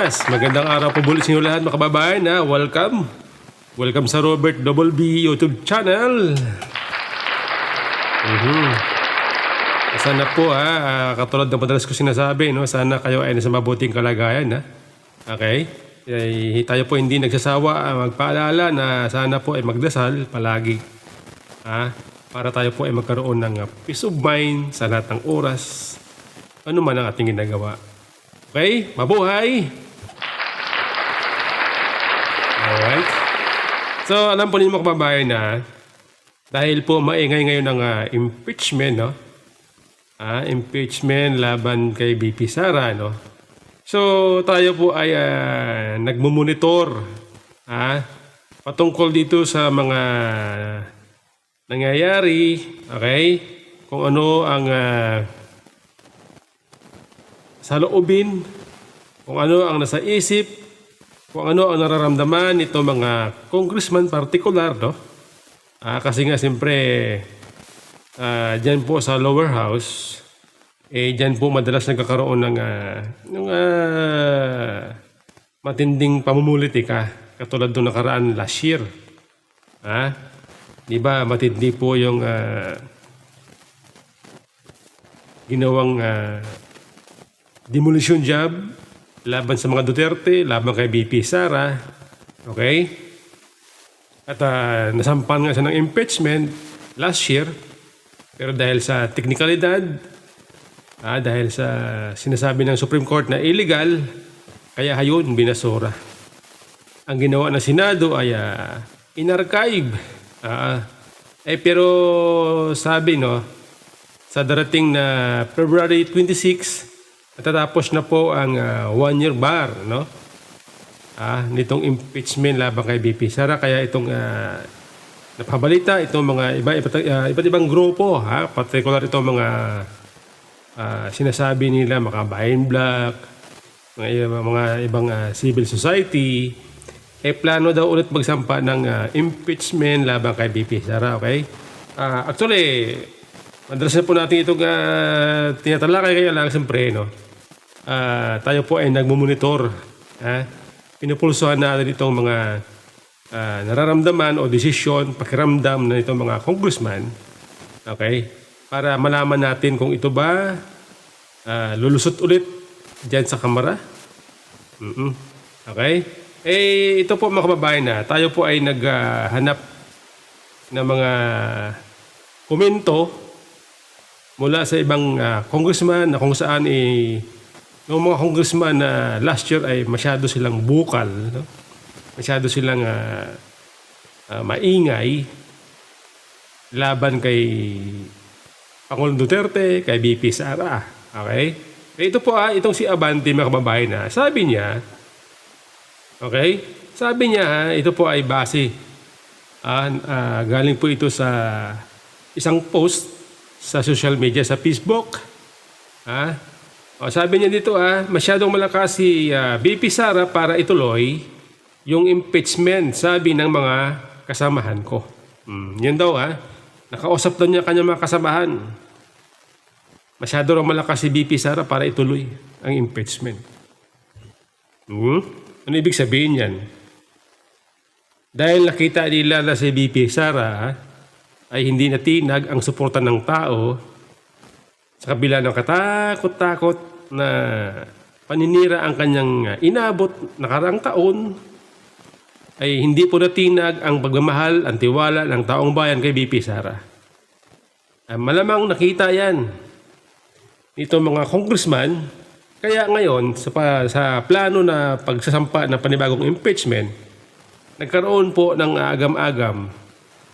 Magandang araw po muli sa inyo lahat mga kababayan. Welcome. Welcome sa Robert Double B YouTube channel. Sana po katulad ng madalas ko sinasabi, no? Sana kayo ay nasa mabuting kalagayan. Okay? Tayo po hindi nagsasawa magpaalala na sana po ay magdasal palagi. Para tayo po ay magkaroon ng peace of mind sa lahat ng oras. Ano man ang ating ginagawa. Okay? Mabuhay! Alright. So, alam po ninyo mga kababayan na dahil po maingay ngayon ng impeachment, no? Impeachment laban kay BP Sara, no? So, tayo po ay nagmumonitor patungkol dito sa mga nangyayari, okay? Kung ano ang saloobin, kung ano ang nasa isip, kung ano ang nararamdaman nito mga congressman particular, no? Kasi nga siyempre dyan po sa lower house, dyan po madalas nagkakaroon ng matinding pamumulitika katulad nung nakaraan last year. Di ba matindi po yung ginawang demolition job laban sa mga Duterte, laban kay BP Sara. Okay? At nasampan nga siya ng impeachment last year. Pero dahil sa teknikalidad, dahil sa sinasabi ng Supreme Court na illegal, kaya hayon binasura. Ang ginawa ng Senado ay inarchive. Pero sabi, no, sa darating na February 26, natatapos na po ang 1-year bar, no? Nitong impeachment laban kay BP Sara. Kaya itong napabalita, itong mga iba't ibang grupo, particular itong mga sinasabi nila mga Bayan Black, mga ibang civil society, plano daw ulit magsampa ng impeachment laban kay BP Sara, okay? Actually, madalas na po natin itong tinatalakay, kaya lang siyempre, no? Tayo po ay nagmumonitor. Pinupulsuhan natin itong mga nararamdaman o desisyon, pakiramdam na itong mga congressman. Okay? Para malaman natin kung ito ba lulusot ulit dyan sa kamara. Okay? Ito po mga kababayan na tayo po ay naghanap ng mga komento mula sa ibang congressman na kung saan yung mga congressman na last year ay masyado silang bukal, no? Masyado silang maingay laban kay Pangulong Duterte, kay BP Sara. Okay? Ito po itong si Abante mga kababayan na sabi niya, okay? Sabi niya ito po ay base. Galing po ito sa isang post sa social media, sa Facebook. Sabi niya dito, masyadong malakas si BP Sara para ituloy yung impeachment, sabi ng mga kasamahan ko. Yan daw, nakausap daw niya kanyang mga kasamahan. Masyado raw malakas si BP Sara para ituloy ang impeachment. Ano ibig sabihin yan? Dahil nakita nila na si BP Sara ay hindi natinag ang suporta ng tao sa kabila ng katakot-takot na paninira ang kanyang inabot nakaraang taon, ay hindi po natinag ang pagmamahal, ang tiwala ng taong bayan kay BP Sara. Malamang nakita yan nito mga congressman. Kaya ngayon sa plano na pagsasampa ng panibagong impeachment, nagkaroon po ng agam-agam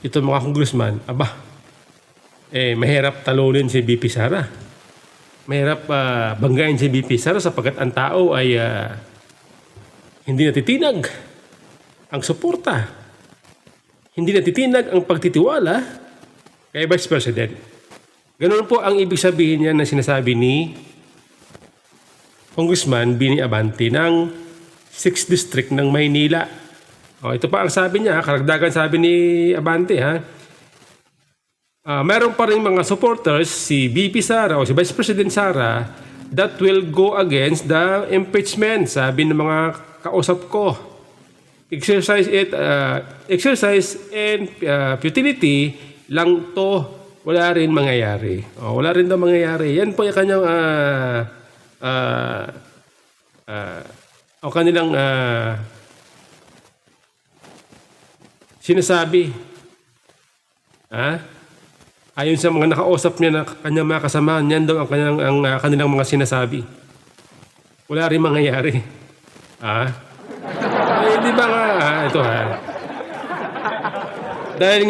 ito mga congressman. Mahirap talunin si BP Sara. Mahirap banggain si BP Sara sapagkat ang tao ay hindi natitinag ang suporta. Hindi natitinag ang pagtitiwala kay Vice President. Ganoon po ang ibig sabihin niya na sinasabi ni Congressman Bini Abante ng 6th District ng Maynila. Ito pa ang sabi niya, karagdagan sabi ni Abante, meron pa rin mga supporters si BP Sara o si Vice President Sara that will go against the impeachment, sabi ng mga kausap ko. Exercise and futility lang to, wala rin mangyayari. Wala rin daw mangyayari. Yan po yung kanyang kanilang sinasabi. Ayon sa mga nakausap niya na kanyang mga kasamahan, yan daw ang kanilang mga sinasabi. Wala rin mangyayari. Di ba nga, ito dahil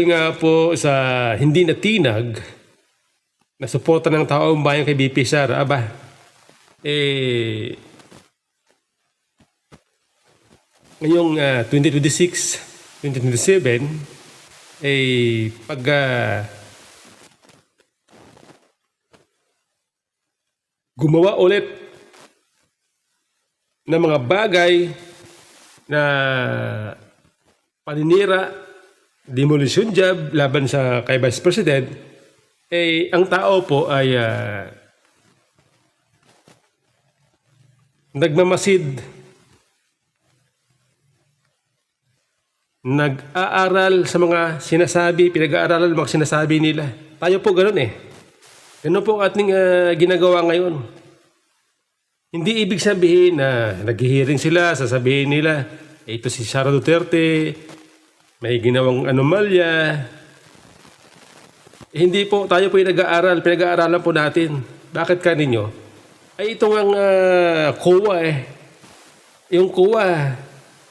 nga po sa hindi natinag na suporta ng taong bayan kay BP Sara, ngayong 2026, 2027, pag gumawa ulit ng mga bagay na paninira, demolition job laban sa kay Vice President, ang tao po ay nagmamasid, nag-aaral sa mga sinasabi, pinag-aaralan mga sinasabi nila. Tayo po ganun Ganun po ang ating ginagawa ngayon. Hindi ibig sabihin na nag-hearing sila, sasabihin nila, ito si Sara Duterte, may ginawang anomalya. Hindi po, tayo po yung nag-aaral, pinag-aaralan po natin. Bakit ka ninyo? Ito ang COA Yung COA,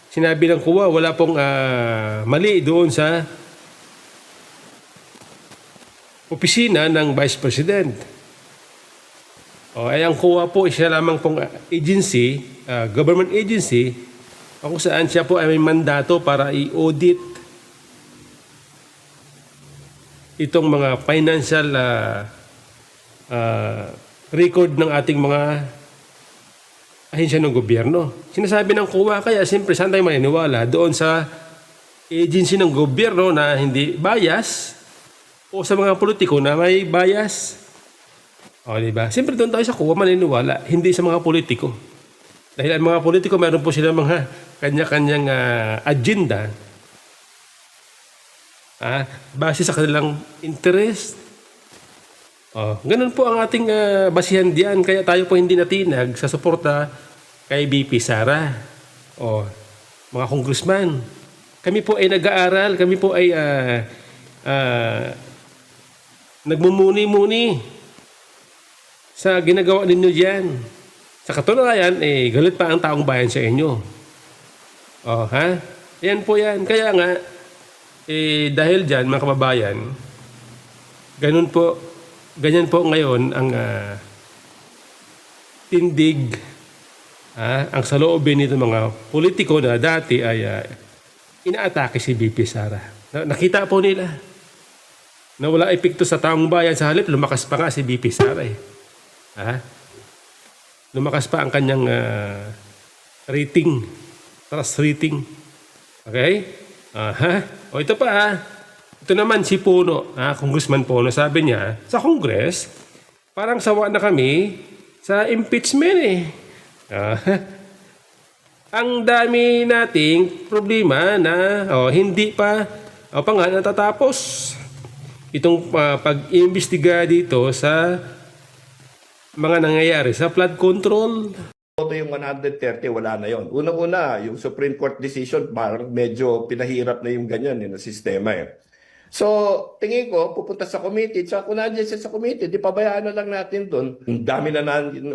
sinabi ng COA, wala pong mali doon sa opisina ng Vice President. Ang COA po, siya lamang pong agency, government agency, kung saan siya po ay may mandato para i-audit itong mga financial record ng ating mga ahensya ng gobyerno. Sinasabi ng COA, kaya siyempre saan tayo maniniwala? Doon sa agency ng gobyerno na hindi bias o sa mga politiko na may bias. Diba? Siyempre doon tayo sa COA maniniwala, hindi sa mga politiko. Dahil ang mga politiko, mayroon po sila mga kanya-kanyang agenda base sa kanilang interest. Ganun po ang ating basihan diyan. Kaya tayo po hindi natinag sa suporta kay BP Sara. Mga congressman. Kami po ay nag-aaral, kami po ay nagmumuni-muni sa ginagawa ninyo diyan. Sa katunayan, galit pa ang taong bayan sa inyo. Yan po yan. Kaya nga, dahil dyan, mga kababayan, ganyan po ngayon ang tindig, ang saloobin nito mga politiko na dati ay inaatake si BP Sara. Nakita po nila na wala epekto sa taong bayan, sa halip, lumakas pa nga si BP Sara Lumakas pa ang kanyang rating, trust rating. Okay? Ito pa Ito naman si Puno, Congressman Puno, sabi niya, sa Congress, parang sawa na kami sa impeachment Ang dami nating problema na hindi pa nga natatapos. Itong pag-iimbestiga dito sa mga nangyayari sa flood control. Boto yung 130, wala na yon. Unang-una, yung Supreme Court decision, parang medyo pinahirap na yung ganyan na sistema So, tingin ko, pupunta sa committee. Tsaka kung nandiyan siya sa committee, di pabayaan na lang natin doon. Ang dami na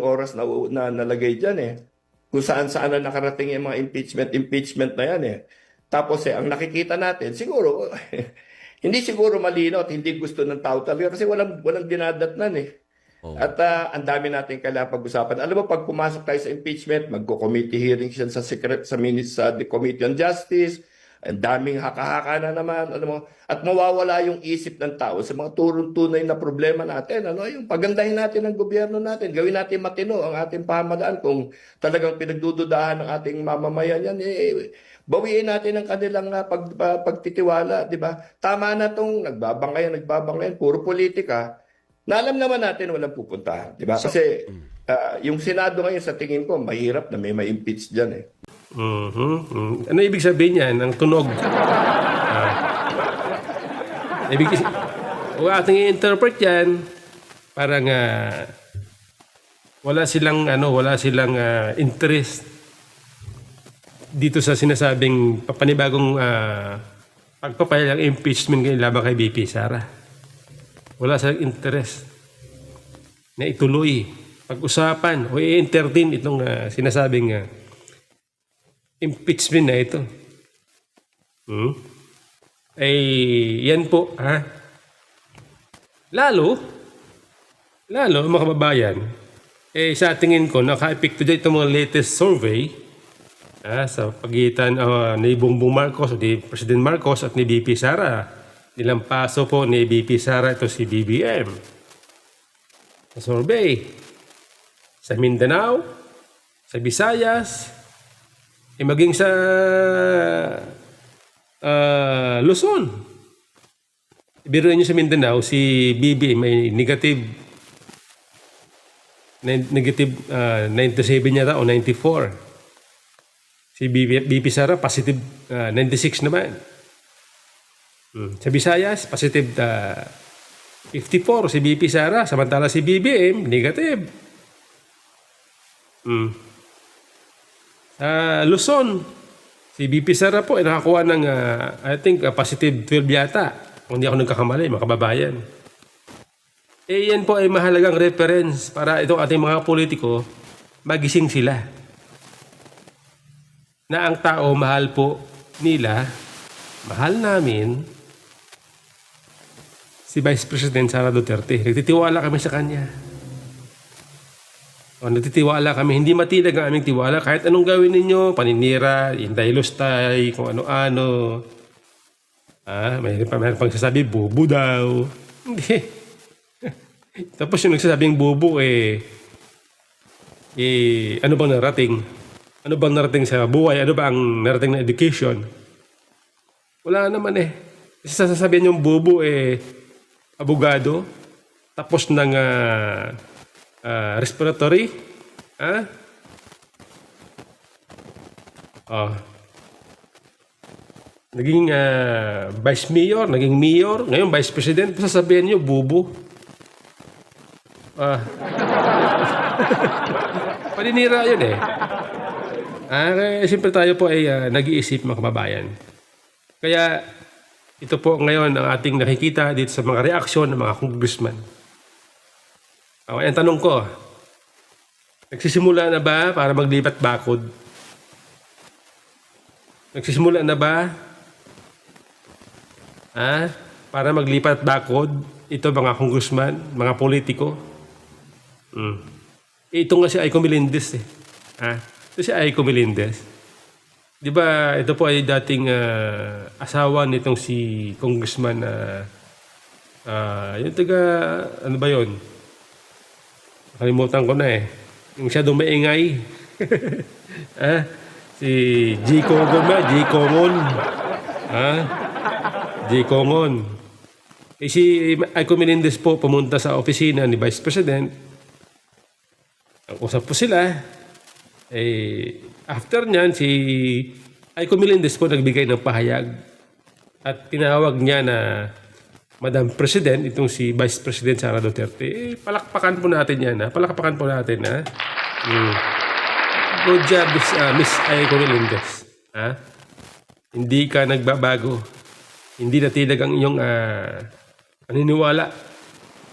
oras na nalagay dyan Kung saan-saan na nakarating yung mga impeachment na yan Tapos ang nakikita natin, siguro, hindi siguro malinaw at hindi gusto ng tao talaga kasi walang dinadatnan At ang dami natin kailangan pag-usapan. Alam mo, pag pumasok tayo sa impeachment, magko-committee hearings yan sa the Committee on Justice, ang daming haka-haka na naman, at mawawala yung isip ng tao sa mga tunay na problema natin. Yung pagandahin natin ang gobyerno natin, gawin natin matino ang ating pamahalaan kung talagang pinagdududahan ng ating mamamayan yan, bawiin natin ang kanilang pagtitiwala, di ba? Tama na tong nagbabangayan, puro politika. na alam naman natin walang pupuntahan, di ba? Kasi yung Senado ngayon sa tingin ko mahirap na may impeach diyan eh. Ano ibig sabihin niyan? Ang tunog. Kung ating i-interpret yan, parang wala silang interest dito sa sinasabing panibagong pagpapayag ng impeachment laban kay BP Sara. Wala silang interest na ituloy, pag-usapan o i-entertain itong sinasabing impeachment na ito. Yan po, Lalo, mga kababayan, sa tingin ko, naka-epekto dyan itong mga latest survey sa pagitan ni Bongbong Marcos, ni President Marcos at ni BP Sara. Nilampaso po ni BP Sara ito si BBM. Sa survey, sa Mindanao, sa Visayas, maging sa Luzon. Biruin nyo sa Mindanao, si BBM may negative 97 yata o 94. Si BP Sara positive 96 naman. Sa Visayas, positive 54 si BP Sara, samantala si BBM negative. Sa Luzon, si BP Sara po ay nakakuha ng I think positive 12 yata. Kung hindi ako nagkakamali, mga kababayan. Yan po ay mahalagang reference para itong ating mga politiko, magising sila. Na ang tao, mahal po nila, mahal namin, si Vice President Sara Duterte. Nagtitiwala kami sa kanya. Nagtitiwala kami. Hindi matilag ang aming tiwala. Kahit anong gawin ninyo, paninira, inday-lustay, kung ano-ano. Mayroon pang sasabi, bubu daw. Hindi. Tapos yung nagsasabing bubu, ano bang narating? Ano bang narating sa buhay? Ano ba ang narating na education? Wala naman Kasi sasabihin yung bubu, abogado, tapos ng respiratory, naging vice mayor, naging mayor, ngayon vice president, sasabihin niyo bubo. Paninira yun Kaya siyempre tayo po ay nag-iisip, mga kababayan. Kaya ito po ngayon ang ating nakikita dito sa mga reaksyon ng mga congressman. Ang tanong ko, nagsisimula na ba para maglipat bakod? Nagsisimula na ba para maglipat bakod ito mga congressman, mga politiko? Ito nga si Aiko Melendez Ito si Aiko Melendez. Di ba ito po ay dating asawa nitong si congressman yung taga, ano ba yun? Nakalimutan ko na Yung masyadong maingay. Si G. Congon ba? G. Congon. G. Congon. Si Aiko Melendez po pumunta sa opisina ni Vice President. Ang usap po sila. After nyan, si Aiko Melendez po nagbigay ng pahayag. At tinawag niya na Madam President, itong si Vice President Sara Duterte. Palakpakan po natin yan. Palakpakan po natin. Good job, Miss Aiko Melendez. Hindi ka nagbabago. Hindi natilag ang iyong paniniwala.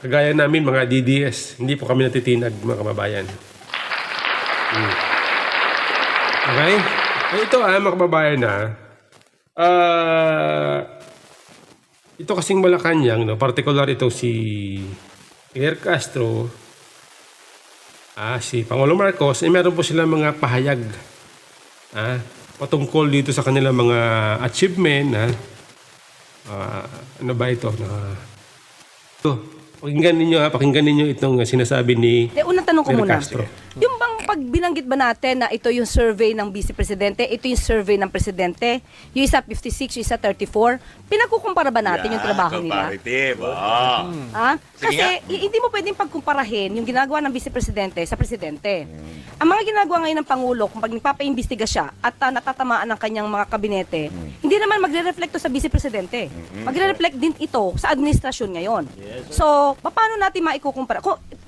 Kagaya namin, mga DDS. Hindi po kami natitinag, mga kababayan. Okay? Ito mga kababayan ito kasing Malacanang, particular ito si Fidel Castro, si Pangulong Marcos, meron po silang mga pahayag patungkol dito sa kanilang mga achievement. Ano ba ito? Pakinggan ninyo itong sinasabi ni Unang tanong ko Fidel muna. Castro. Yung bang kapag binanggit ba natin na ito yung survey ng Vice Presidente, ito yung survey ng Presidente, yung isa 56, yung isa 34, pinagkukumpara ba natin yung trabaho nila? Comparative. Sige Kasi nga. hindi mo pwedeng pagkumparahin yung ginagawa ng Vice Presidente sa Presidente. Ang mga ginagawa ngayon ng Pangulo, kung pag nagpapaimbestiga siya at natatamaan ng kanyang mga kabinete, hindi naman magre-reflect to sa Vice Presidente. Magre-reflect din ito sa administrasyon ngayon. So, paano natin maikukumpara?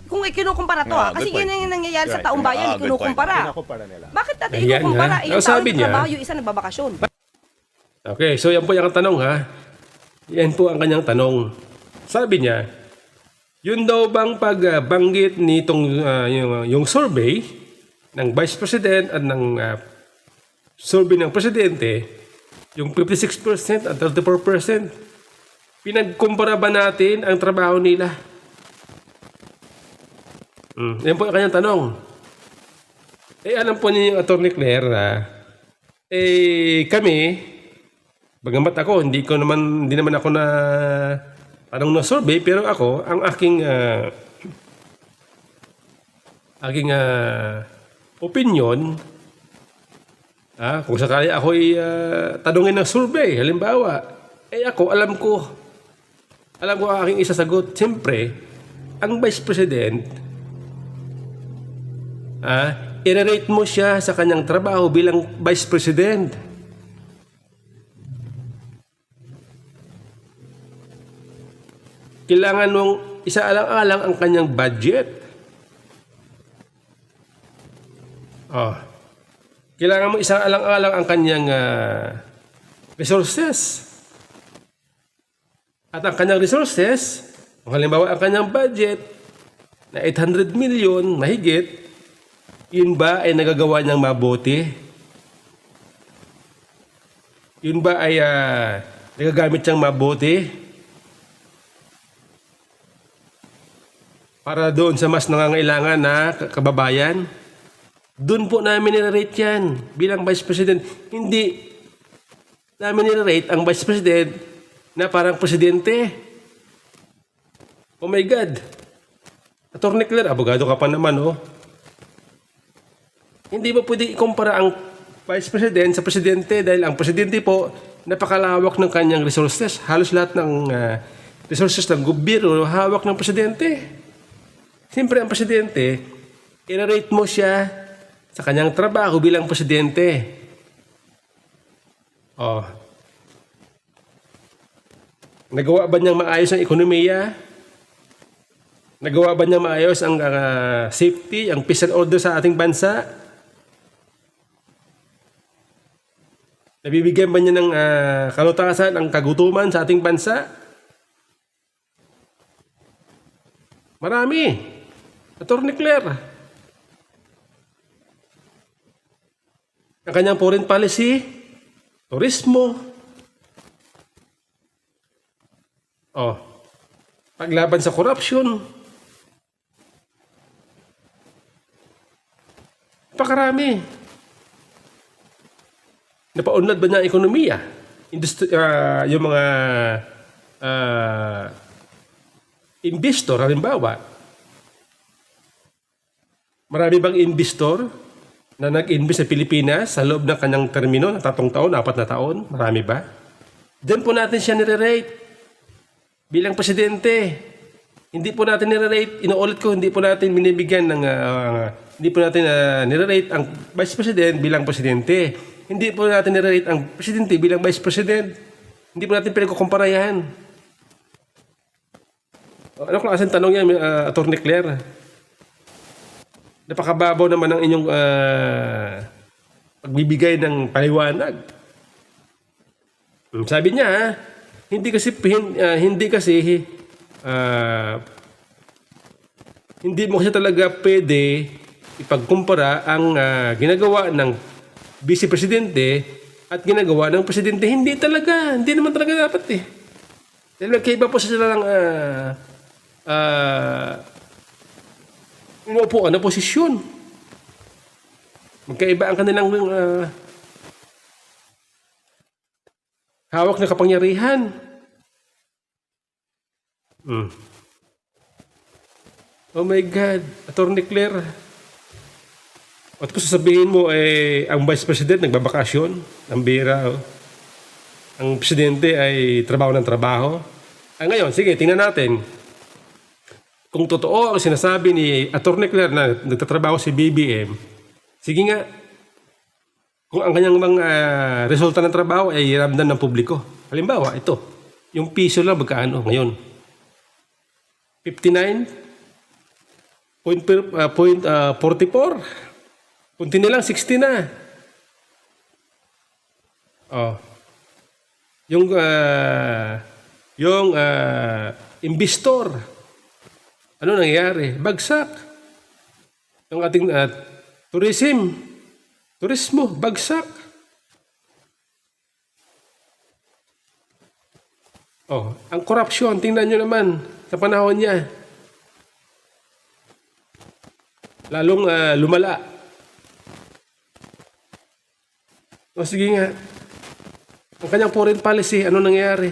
Kung ikinukumpara to, kasi good point. yun yung nangyayari sa Right. taong bayan, Good point. ikinukumpara. Bakit natin Ayan ikukumpara? nga. Yung Ang tao sabi niya- nagtrabaho, yung isa nagbabakasyon. Okay, so yan po yung tanong ha. Yan po ang kanyang tanong. Sabi niya, yun daw bang pagbanggit nitong yung survey ng Vice President at ng survey ng Presidente, yung 56% at 34%, pinagkumpara ba natin ang trabaho nila? Yan po yung kanyang tanong. Alam po niyo yung Attorney Claire na kami, bagamat ako, hindi naman ako na parang na survey, pero ako, ang aking opinion, kung sakali ako'y tanungin ng survey, halimbawa, ako, alam ko ang aking isasagot. Siyempre, ang Vice President, i-rate mo siya sa kanyang trabaho bilang Vice President. Kailangan mong isaalang-alang ang kanyang budget. Kailangan mong isaalang-alang ang kanyang resources. At ang kanyang resources, kung halimbawa ang kanyang budget na 800 million mahigit, yun ba ay nagagawa niyang mabuti? Yun ba ay nagagamit niyang mabuti? Para doon sa mas nangangailangan na kababayan? Doon po namin nire-rate yan bilang Vice President. Hindi namin nire-rate ang Vice President na parang Presidente. Oh my God! Attorney Claire, abogado ka pa naman, oh. Hindi ba pwede ikumpara ang Vice President sa Presidente dahil ang Presidente po napakalawak ng kanyang resources. Halos lahat ng resources ng gobyerno hawak ng Presidente. Siyempre ang Presidente, i-rate mo siya sa kanyang trabaho bilang Presidente. Nagawa ba niyang maayos ang ekonomiya? Nagawa ba niyang maayos ang safety, ang peace and order sa ating bansa? Nabibigyan ba niya ng kalutasan ang kagutuman sa ating bansa? Marami. Attorney Claire. Ang kanyang foreign policy, turismo. Paglaban sa corruption. Napakarami. Napaunlad ba niya ang ekonomiya? Yung mga investor, halimbawa. Marami bang investor na nag-invest sa Pilipinas sa loob ng kanyang termino ng 3 taon, 4 na taon? Marami ba? Diyan po natin siya nire-rate bilang Presidente. Hindi po natin nire-rate, inuulit ko, hindi po natin binibigyan ng, hindi po natin nire-rate ang Vice President bilang Presidente. Hindi po natin nire-rate ang Presidente bilang Vice President. Hindi po natin pinagkukumpara yan. Ano klaseng tanong yan, Attorney Claire? Napakababaw naman ang inyong pagbibigay ng paliwanag. Sabi niya, hindi mo kasi talaga pwede ipagkumpara ang ginagawa ng Vice Presidente at ginagawa ng Presidente. Hindi talaga. Hindi naman talaga dapat eh. Dahil magkaiba po sila ng inuupuan na posisyon. Magkaiba ang kanilang hawak na kapangyarihan. Oh my God, Attorney Claire. At kung sasabihin mo, ang Vice President nagbabakasyon, ang bira, oh. Ang Presidente ay trabaho ng trabaho. Ngayon, sige, tingnan natin. Kung totoo ang sinasabi ni Atty. Claire na nagtatrabaho si BBM, sige nga, kung ang kanyang mga resulta ng trabaho ay ramdam ng publiko. Halimbawa, ito, yung piso lang magkaano ngayon? 59.44. Kunti na lang, 60 na. Oh. Yung investor, ano nangyayari? Bagsak. Yung ating turismo, bagsak. Oh, ang korupsyon, tingnan nyo naman sa panahon niya. Lalong lumala. O sige nga, ang kanyang foreign policy, ano nangyayari?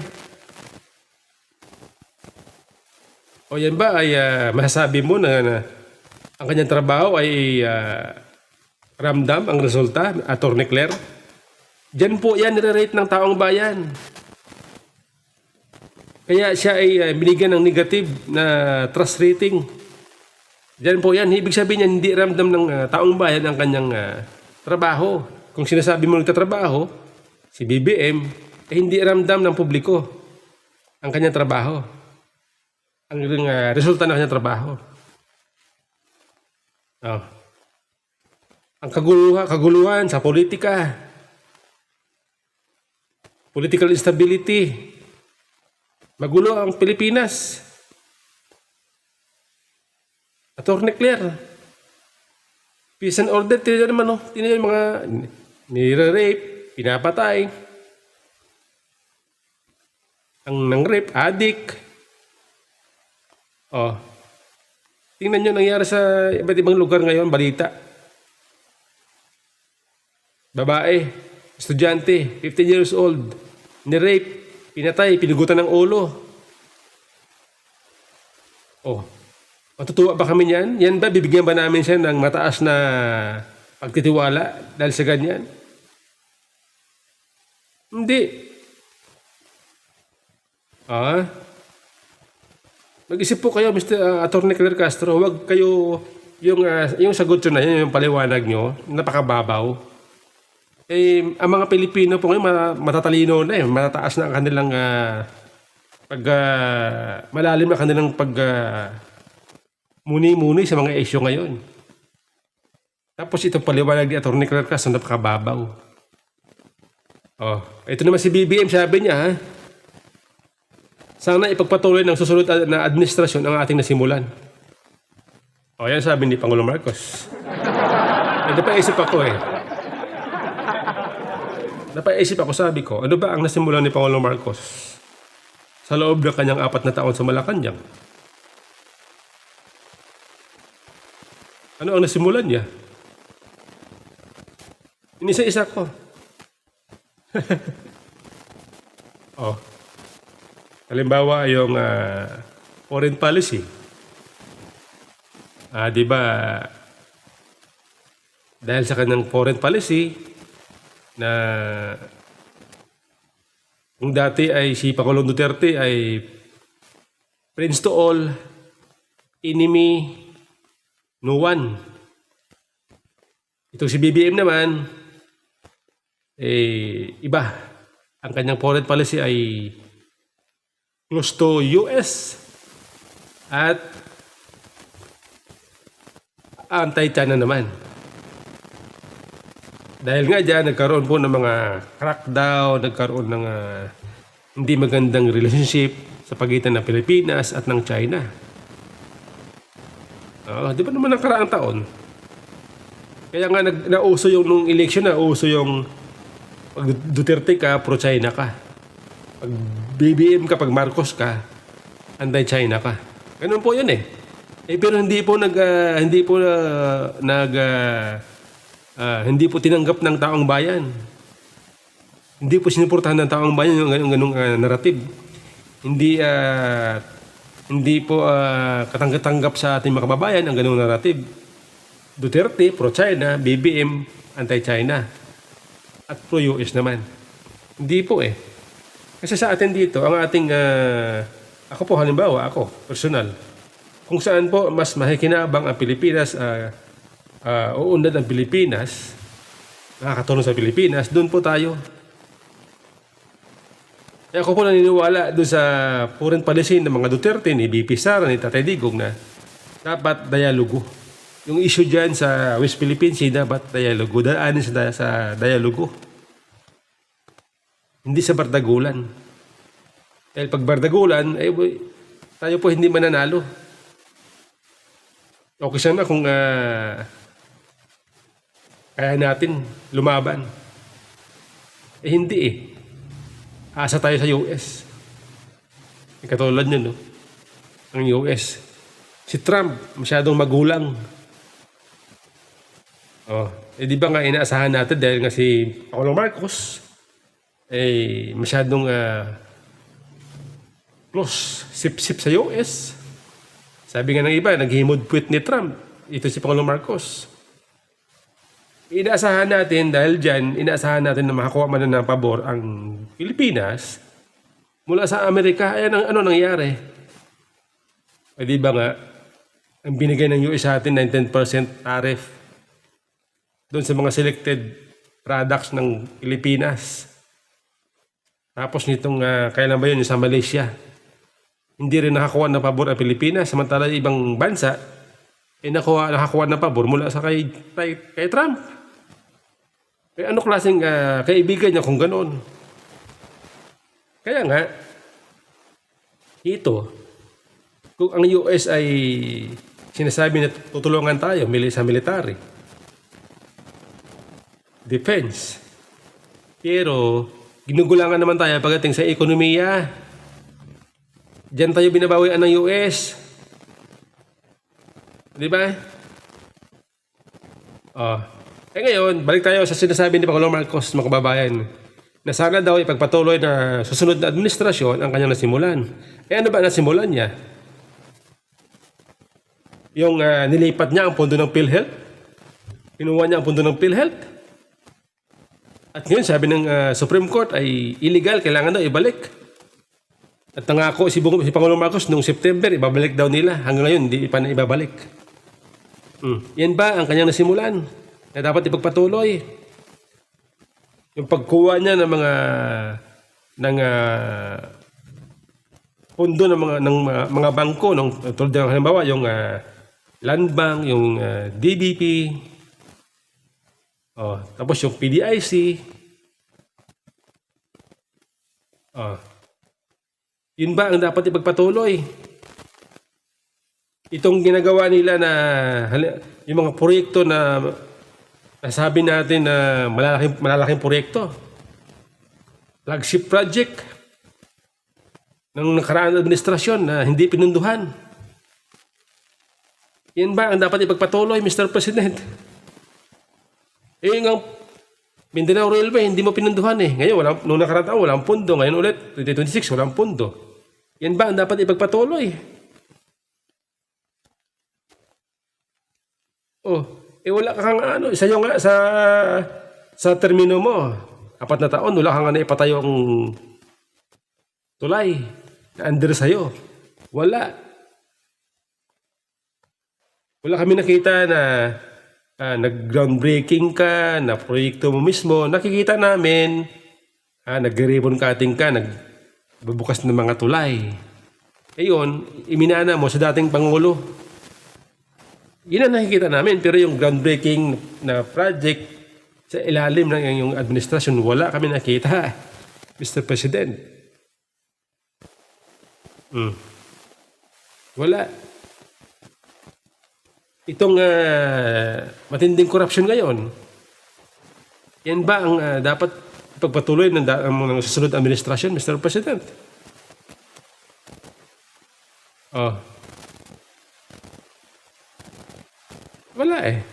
O yan ba ay masasabi mo na ang kanyang trabaho ay ramdam ang resulta, Atty. Claire? Diyan po yan nire-rate ng taong bayan. Kaya siya ay binigyan ng negative na trust rating. Diyan po yan. Ibig sabihin niya, hindi ramdam ng taong bayan ang kanyang trabaho. Kung sinasabi mo nagtatrabaho, si BBM, hindi ramdam ng publiko ang kanyang trabaho. Ang resulta ng kanyang trabaho. Oh. Ang kaguluhan sa politika, political instability, magulo ang Pilipinas. Atty. Claire, peace and order, tiniyan naman, no? Tiniyan mga nire-rape, pinapatay. Ang nang-rape, addict. Oh. Tingnan nyo nangyari sa iba't ibang lugar ngayon, balita. Babae, estudyante, 15 years old, ni-rape, pinatay, pinugutan ng ulo. Oh. Matutuwa ba kami niyan? Yan ba, bibigyan ba namin siya ng mataas na pagtitiwala dahil sa ganyan? Hindi. Mag-isip po kayo, Mr. Atty. Claire Castro, huwag kayo, yung sagot nyo na yan, yung paliwanag nyo, napakababaw. Ang mga Pilipino po ngayon, matatalino na matataas na ang kanilang, malalim na kanilang muni-muni sa mga isyu ngayon. Tapos itong paliwanag ni Atty. Claire Castro, napakababaw. Oh, ito naman si BBM, sabi niya, sana ipagpatuloy ng susunod na administrasyon ang ating nasimulan. O, yan sabi ni Pangulong Marcos. Napaisip ako, sabi ko, ano ba ang nasimulan ni Pangulong Marcos sa loob ng kanyang 4 na taon sa Malacanang? Ano ang nasimulan niya? Inisa-isa ko. Oh. Halimbawa, yung foreign policy. Di ba, dahil sa kanyang foreign policy, na kung dati ay si Pangulong Duterte ay friends to all, enemy no one. Itong si BBM naman, iba. Ang kanyang foreign policy ay close to US at anti-China naman. Dahil nga dyan, nagkaroon po ng mga crackdown, nagkaroon ng hindi magandang relationship sa pagitan ng Pilipinas at ng China. Di ba naman nakaraang taon? Kaya nga nauso yung nung election, nauso yung pag Duterte ka, pro-China ka. Pag BBM ka, pag Marcos ka, anti-China ka. Ganun po yun eh. Pero hindi po hindi po tinanggap ng taong bayan. Hindi po sinuportahan ng taong bayan yung ganung narrative. Hindi po katanggap sa ating mga kababayan ang ganung narrative. Duterte, pro-China, BBM, anti-China. At pro-US naman. Hindi po eh. Kasi sa atin dito, ang ating, ako po halimbawa, ako, personal, kung saan po mas makikinabang ang Pilipinas, uunlad ang Pilipinas, nakakatulong sa Pilipinas, doon po tayo. Kaya ako po naniniwala doon sa foreign policy ng mga Duterte, ni BP Sara, ni Tatay Digong na dapat dialogo. Yung issue dyan sa West Philippines, dapat dialogo. Daanin sa dialogo. Hindi sa bardagulan. Dahil pag bardagulan, tayo po hindi mananalo. Okay sana kung kaya natin lumaban. Hindi eh. Asa tayo sa US. Katulad nyo, no? Ang US. Si Trump, masyadong magulang. Di ba nga inaasahan natin dahil nga si Pangulong Marcos, masyadong close, sip-sip sa US. Sabi nga ng iba, naghihimod-puwit ni Trump. Ito si Pangulong Marcos. Inaasahan natin dahil dyan, inaasahan natin na makakuha man ng pabor ang Pilipinas mula sa Amerika. Ayan ano nangyari. Di ba nga, ang binigay ng US sa atin, 19% tariff doon sa mga selected products ng Pilipinas. Tapos nitong, kailan ba yun, sa Malaysia. Hindi rin nakakuha ng pabor ang Pilipinas. Samantala ibang bansa, nakakuha ng pabor mula sa kay Trump. Ano klaseng kaibigan niya kung ganoon? Kaya nga, ito, kung ang US ay sinasabi na tutulungan tayo sa military, defense, pero ginugulangan naman tayo pagdating sa ekonomiya. Diyan tayo binabawian ng US. Di ba? Ngayon, balik tayo sa sinasabi ni Pangulong Marcos, mga kababayan, na sana daw ipagpatuloy na susunod na administrasyon ang kanyang nasimulan. Ano ba nasimulan niya? Yung nilipat niya ang pondo ng PhilHealth? Kinuha niya ang pondo ng PhilHealth? At ngayon, sabi ng Supreme Court ay illegal, kailangan daw ibalik. At nangako si Pangulong Marcos noong September, ibabalik daw nila. Hanggang ngayon, hindi pa na ibabalik. Yan ba ang kanyang nasimulan? Na dapat ipagpatuloy. Yung pagkuha niya ng pondo ng mga bangko, tulad ng halimbawa, yung Land Bank, yung DBP, tapos yung PDIC. Yun ba ang dapat ipagpatuloy? Itong ginagawa nila na yung mga proyekto na nasabi natin na malalaking proyekto. Flagship project ng nakaraan administrasyon na hindi pinunduhan. Yan ba ang dapat ipagpatuloy, Mr. President? Yung Mindanao Railway, hindi mo pinunduhan eh. Ngayon, nung nakaraan taon, walang pundo. Ngayon ulit, 2026, walang pundo. Yan ba ang dapat ipagpatuloy? Wala kang sa'yo nga sa termino mo. 4 na taon, wala kang ipatayo ang tulay na under sa'yo. Wala. Wala kami nakita na nag-groundbreaking ka, na proyekto mo mismo. Nakikita namin, nag-ribbon cutting ka, nagbubukas ng mga tulay. Ayun, iminana mo sa dating Pangulo. Yun ang nakikita namin, pero yung groundbreaking na project sa ilalim ng yung administrasyon, wala kami nakita, Mr. President. Wala. Itong matinding korupsyon ngayon, yan ba ang dapat pagpatuloy ng susunod administrasyon, Mr. President? Wala eh.